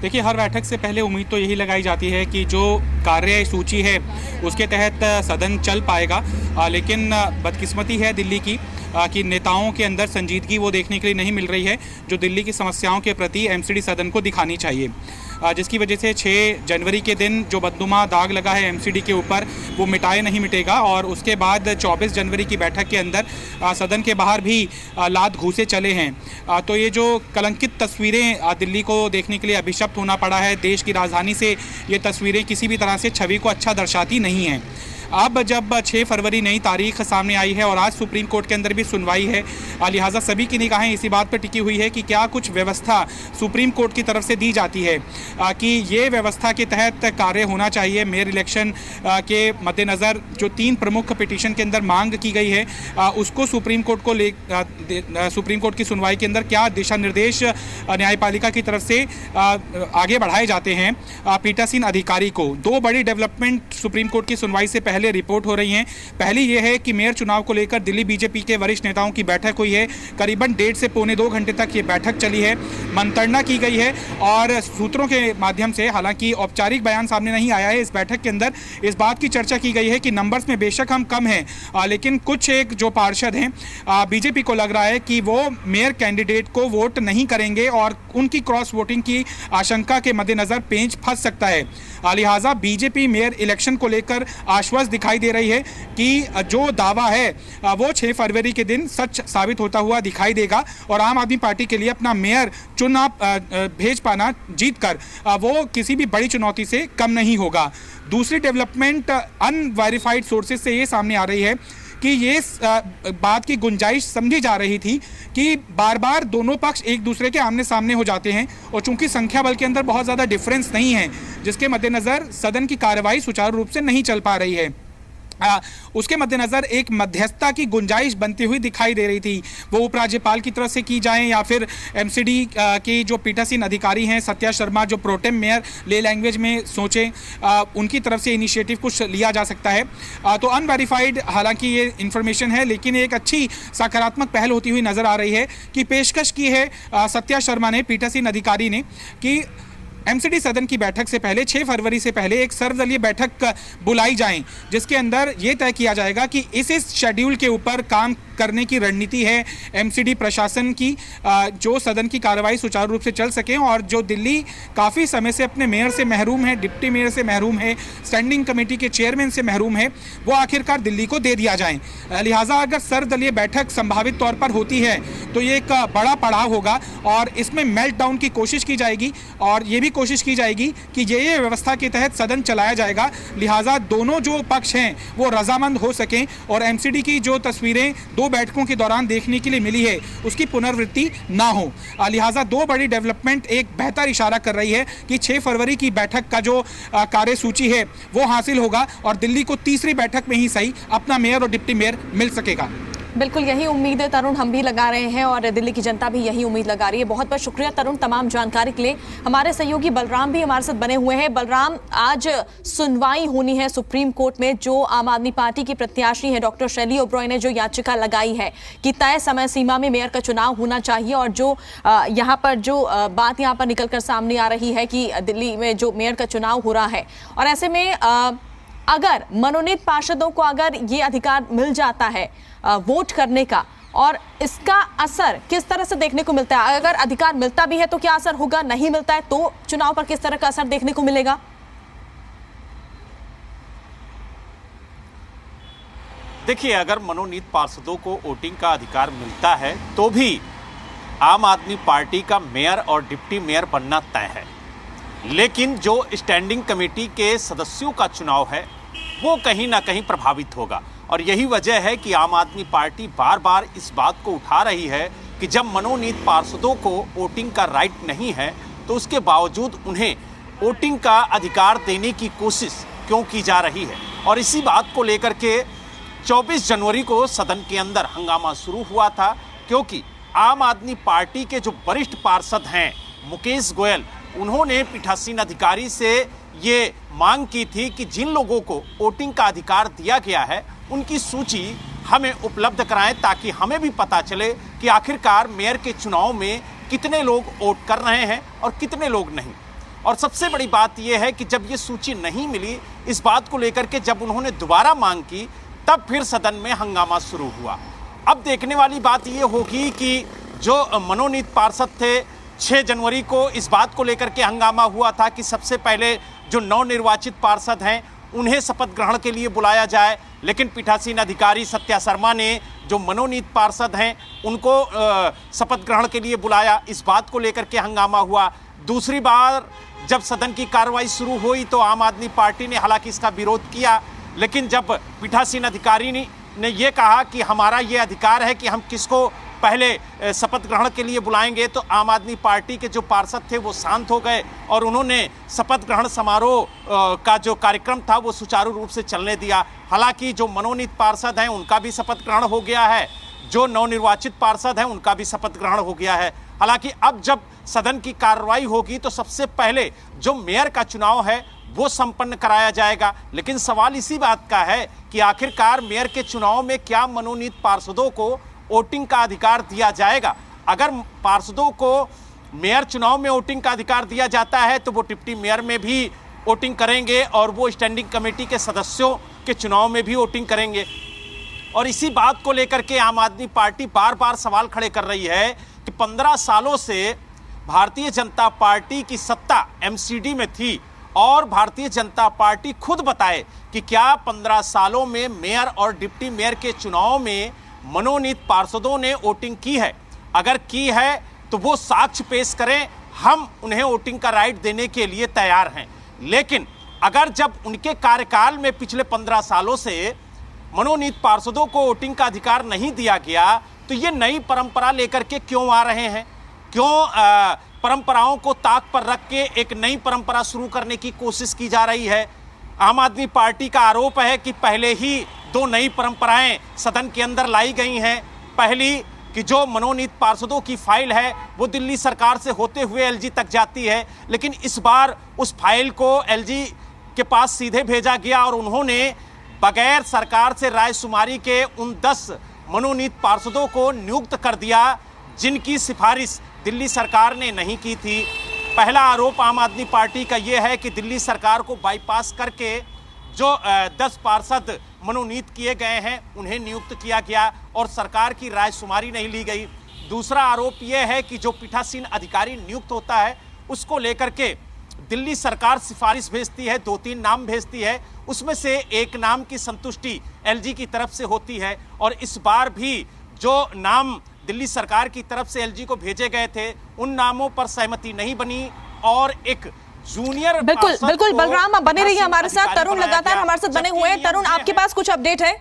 देखिए, हर बैठक से पहले उम्मीद तो यही लगाई जाती है कि जो कार्य सूची है उसके तहत सदन चल पाएगा, लेकिन बदकिस्मती है दिल्ली की कि नेताओं के अंदर संजीदगी वो देखने के लिए नहीं मिल रही है जो दिल्ली की समस्याओं के प्रति एमसीडी सदन को दिखानी चाहिए, जिसकी वजह से 6 जनवरी के दिन जो बदनुमा दाग लगा है एमसीडी के ऊपर वो मिटाए नहीं मिटेगा और उसके बाद 24 जनवरी की बैठक के अंदर सदन के बाहर भी लात घूसे चले हैं। तो ये जो कलंकित तस्वीरें दिल्ली को देखने के लिए अभिशप्त होना पड़ा है, देश की राजधानी से ये तस्वीरें किसी भी तरह से छवि को अच्छा दर्शाती नहीं हैं। अब जब 6 फरवरी नई तारीख सामने आई है और आज सुप्रीम कोर्ट के अंदर भी सुनवाई है, लिहाजा सभी की निगाहें इसी बात पर टिकी हुई है कि क्या कुछ व्यवस्था सुप्रीम कोर्ट की तरफ से दी जाती है कि ये व्यवस्था के तहत कार्य होना चाहिए। मेयर इलेक्शन के मद्देनज़र जो 3 प्रमुख पिटीशन के अंदर मांग की गई है उसको सुप्रीम कोर्ट की सुनवाई के अंदर क्या दिशा निर्देश न्यायपालिका की तरफ से आगे बढ़ाए जाते हैं पीठासीन अधिकारी को। 2 बड़ी डेवलपमेंट सुप्रीम कोर्ट की सुनवाई से पहले रिपोर्ट हो रही हैं। पहली ये है कि मेयर चुनाव को लेकर दिल्ली बीजेपी के वरिष्ठ नेताओं की बैठक हुई है। करीबन 1.5 से पौने 2 घंटे तक ये बैठक चली है, मंत्रणा की गई है और सूत्रों के माध्यम से, हालांकि औपचारिक बयान सामने नहीं आया है, इस बैठक के अंदर इस बात की चर्चा की गई है कि नंबर्स में बेशक हम कम हैं, लेकिन कुछ एक जो पार्षद हैं बीजेपी को लग रहा है कि वो मेयर कैंडिडेट को वोट नहीं करेंगे और उनकी क्रॉस वोटिंग की आशंका के मद्देनजर पेंच फंस सकता है। लिहाजा बीजेपी मेयर इलेक्शन को लेकर आश्वस्त दिखाई दे रही है कि जो दावा है वो 6 फरवरी के दिन सच साबित होता हुआ दिखाई देगा और आम आदमी पार्टी के लिए अपना मेयर चुनाव भेज पाना जीत कर वो किसी भी बड़ी चुनौती से कम नहीं होगा। दूसरी डेवलपमेंट अनवेरिफाइड सोर्सेज से ये सामने आ रही है कि ये बात की गुंजाइश समझी जा रही थी कि बार बार दोनों पक्ष एक दूसरे के आमने सामने हो जाते हैं और चूंकि संख्या बल के अंदर बहुत ज़्यादा डिफरेंस नहीं है, जिसके मद्देनज़र सदन की कार्रवाई सुचारू रूप से नहीं चल पा रही है। उसके मद्देनज़र एक मध्यस्थता की गुंजाइश बनती हुई दिखाई दे रही थी, वो उपराज्यपाल की तरफ से की जाए या फिर एमसीडी की जो पीठासीन अधिकारी हैं सत्या शर्मा जो प्रोटेम मेयर ले लैंग्वेज में सोचें, उनकी तरफ से इनिशिएटिव कुछ लिया जा सकता है। तो अनवेरिफाइड हालांकि ये इन्फॉर्मेशन है, लेकिन एक अच्छी सकारात्मक पहल होती हुई नज़र आ रही है कि पेशकश की है सत्या शर्मा ने, पीठासीन अधिकारी ने, कि एमसीडी सदन की बैठक से पहले 6 फरवरी से पहले एक सर्वदलीय बैठक बुलाई जाए जिसके अंदर ये तय किया जाएगा कि इस शेड्यूल के ऊपर काम करने की रणनीति है एमसीडी प्रशासन की, जो सदन की कार्रवाई सुचारू रूप से चल सके और जो दिल्ली काफ़ी समय से अपने मेयर से महरूम है, डिप्टी मेयर से महरूम है, स्टैंडिंग कमेटी के चेयरमैन से महरूम है, वो आखिरकार दिल्ली को दे दिया जाए। लिहाजा अगर सर्वदलीय बैठक संभावित तौर पर होती है तो ये एक बड़ा पड़ाव होगा और इसमें मेल्ट डाउन की कोशिश की जाएगी और ये भी कोशिश की जाएगी कि ये व्यवस्था के तहत सदन चलाया जाएगा। लिहाजा दोनों जो पक्ष हैं वो रजामंद हो सकें और एमसीडी की जो तस्वीरें 2 बैठकों के दौरान देखने के लिए मिली है उसकी पुनरावृत्ति ना हो। लिहाजा 2 बड़ी डेवलपमेंट एक बेहतर इशारा कर रही है कि 6 फरवरी की बैठक का जो कार्यसूची है वो हासिल होगा और दिल्ली को तीसरी बैठक में ही सही अपना मेयर और डिप्टी मेयर मिल सकेगा। बिल्कुल यही उम्मीद है तरुण, हम भी लगा रहे हैं और दिल्ली की जनता भी यही उम्मीद लगा रही है। बहुत बहुत शुक्रिया तरुण तमाम जानकारी के लिए। हमारे सहयोगी बलराम भी हमारे साथ बने हुए हैं। बलराम, आज सुनवाई होनी है सुप्रीम कोर्ट में, जो आम आदमी पार्टी की प्रत्याशी है डॉक्टर शैली ओब्रॉय ने जो याचिका लगाई है कि तय समय सीमा में मेयर का चुनाव होना चाहिए और जो यहाँ पर जो बात यहाँ पर निकल कर सामने आ रही है कि दिल्ली में जो मेयर का चुनाव हो रहा है और ऐसे में अगर मनोनीत पार्षदों को अगर ये अधिकार मिल जाता है वोट करने का और इसका असर किस तरह से देखने को मिलता है, अगर अधिकार मिलता भी है तो क्या असर होगा, नहीं मिलता है तो चुनाव पर किस तरह का असर देखने को मिलेगा? देखिए, अगर मनोनीत पार्षदों को वोटिंग का अधिकार मिलता है तो भी आम आदमी पार्टी का मेयर और डिप्टी मेयर बनना तय है, लेकिन जो स्टैंडिंग कमेटी के सदस्यों का चुनाव है वो कहीं ना कहीं प्रभावित होगा और यही वजह है कि आम आदमी पार्टी बार बार इस बात को उठा रही है कि जब मनोनीत पार्षदों को वोटिंग का राइट नहीं है तो उसके बावजूद उन्हें वोटिंग का अधिकार देने की कोशिश क्यों की जा रही है। और इसी बात को लेकर के 24 जनवरी को सदन के अंदर हंगामा शुरू हुआ था, क्योंकि आम आदमी पार्टी के जो वरिष्ठ पार्षद हैं मुकेश गोयल, उन्होंने पीठासीन अधिकारी से ये मांग की थी कि जिन लोगों को वोटिंग का अधिकार दिया गया है उनकी सूची हमें उपलब्ध कराएं ताकि हमें भी पता चले कि आखिरकार मेयर के चुनाव में कितने लोग वोट कर रहे हैं और कितने लोग नहीं। और सबसे बड़ी बात यह है कि जब ये सूची नहीं मिली, इस बात को लेकर के जब उन्होंने दोबारा मांग की, तब फिर सदन में हंगामा शुरू हुआ। अब देखने वाली बात यह होगी कि जो मनोनीत पार्षद थे, 6 जनवरी को इस बात को लेकर के हंगामा हुआ था कि सबसे पहले जो नवनिर्वाचित पार्षद हैं उन्हें शपथ ग्रहण के लिए बुलाया जाए, लेकिन पीठासीन अधिकारी सत्या शर्मा ने जो मनोनीत पार्षद हैं उनको शपथ ग्रहण के लिए बुलाया। इस बात को लेकर के हंगामा हुआ। दूसरी बार जब सदन की कार्रवाई शुरू हुई तो आम आदमी पार्टी ने हालांकि इसका विरोध किया, लेकिन जब पीठासीन अधिकारी ने ये कहा कि हमारा ये अधिकार है कि हम किसको पहले शपथ ग्रहण के लिए बुलाएंगे, तो आम आदमी पार्टी के जो पार्षद थे वो शांत हो गए और उन्होंने शपथ ग्रहण समारोह का जो कार्यक्रम था वो सुचारू रूप से चलने दिया। हालांकि जो मनोनीत पार्षद हैं उनका भी शपथ ग्रहण हो गया है, जो नवनिर्वाचित पार्षद हैं उनका भी शपथ ग्रहण हो गया है। हालांकि अब जब सदन की कार्रवाई होगी तो सबसे पहले जो मेयर का चुनाव है वो संपन्न कराया जाएगा। लेकिन सवाल इसी बात का है कि आखिरकार मेयर के चुनाव में क्या मनोनीत पार्षदों को वोटिंग का अधिकार दिया जाएगा? अगर पार्षदों को मेयर चुनाव में वोटिंग का अधिकार दिया जाता है तो वो डिप्टी मेयर में भी वोटिंग करेंगे और वो स्टैंडिंग कमेटी के सदस्यों के चुनाव में भी वोटिंग करेंगे। और इसी बात को लेकर के आम आदमी पार्टी बार बार सवाल खड़े कर रही है कि 15 सालों से भारतीय जनता पार्टी की सत्ता एमसीडी में थी और भारतीय जनता पार्टी खुद बताए कि क्या 15 सालों में मेयर और डिप्टी मेयर के चुनाव में मनोनीत पार्षदों ने वोटिंग की है? अगर की है तो वो साक्ष्य पेश करें, हम उन्हें वोटिंग का राइट देने के लिए तैयार हैं। लेकिन अगर जब उनके कार्यकाल में पिछले 15 सालों से मनोनीत पार्षदों को वोटिंग का अधिकार नहीं दिया गया तो ये नई परंपरा लेकर के क्यों आ रहे हैं? क्यों परंपराओं को ताक पर रख के एक नई परंपरा शुरू करने की कोशिश की जा रही है? आम आदमी पार्टी का आरोप है कि पहले ही 2 नई परंपराएं सदन के अंदर लाई गई हैं। पहली कि जो मनोनीत पार्षदों की फाइल है वो दिल्ली सरकार से होते हुए एलजी तक जाती है, लेकिन इस बार उस फाइल को एलजी के पास सीधे भेजा गया और उन्होंने बगैर सरकार से रायशुमारी के उन 10 मनोनीत पार्षदों को नियुक्त कर दिया जिनकी सिफारिश दिल्ली सरकार ने नहीं की थी। पहला आरोप आम आदमी पार्टी का यह है कि दिल्ली सरकार को बाईपास करके जो 10 पार्षद मनोनीत किए गए हैं उन्हें नियुक्त किया गया और सरकार की रायशुमारी नहीं ली गई। दूसरा आरोप यह है कि जो पीठासीन अधिकारी नियुक्त होता है उसको लेकर के दिल्ली सरकार सिफारिश भेजती है, 2-3 नाम भेजती है, उसमें से एक नाम की संतुष्टि एलजी की तरफ से होती है और इस बार भी जो नाम दिल्ली सरकार की तरफ से एलजी को भेजे गए थे उन नामों पर सहमति नहीं बनी और एक जूनियर बिल्कुल बलराम, आप बने रहिए हमारे साथ। तरुण लगातार हमारे साथ बने हुए हैं। तरुण, आपके पास कुछ अपडेट है?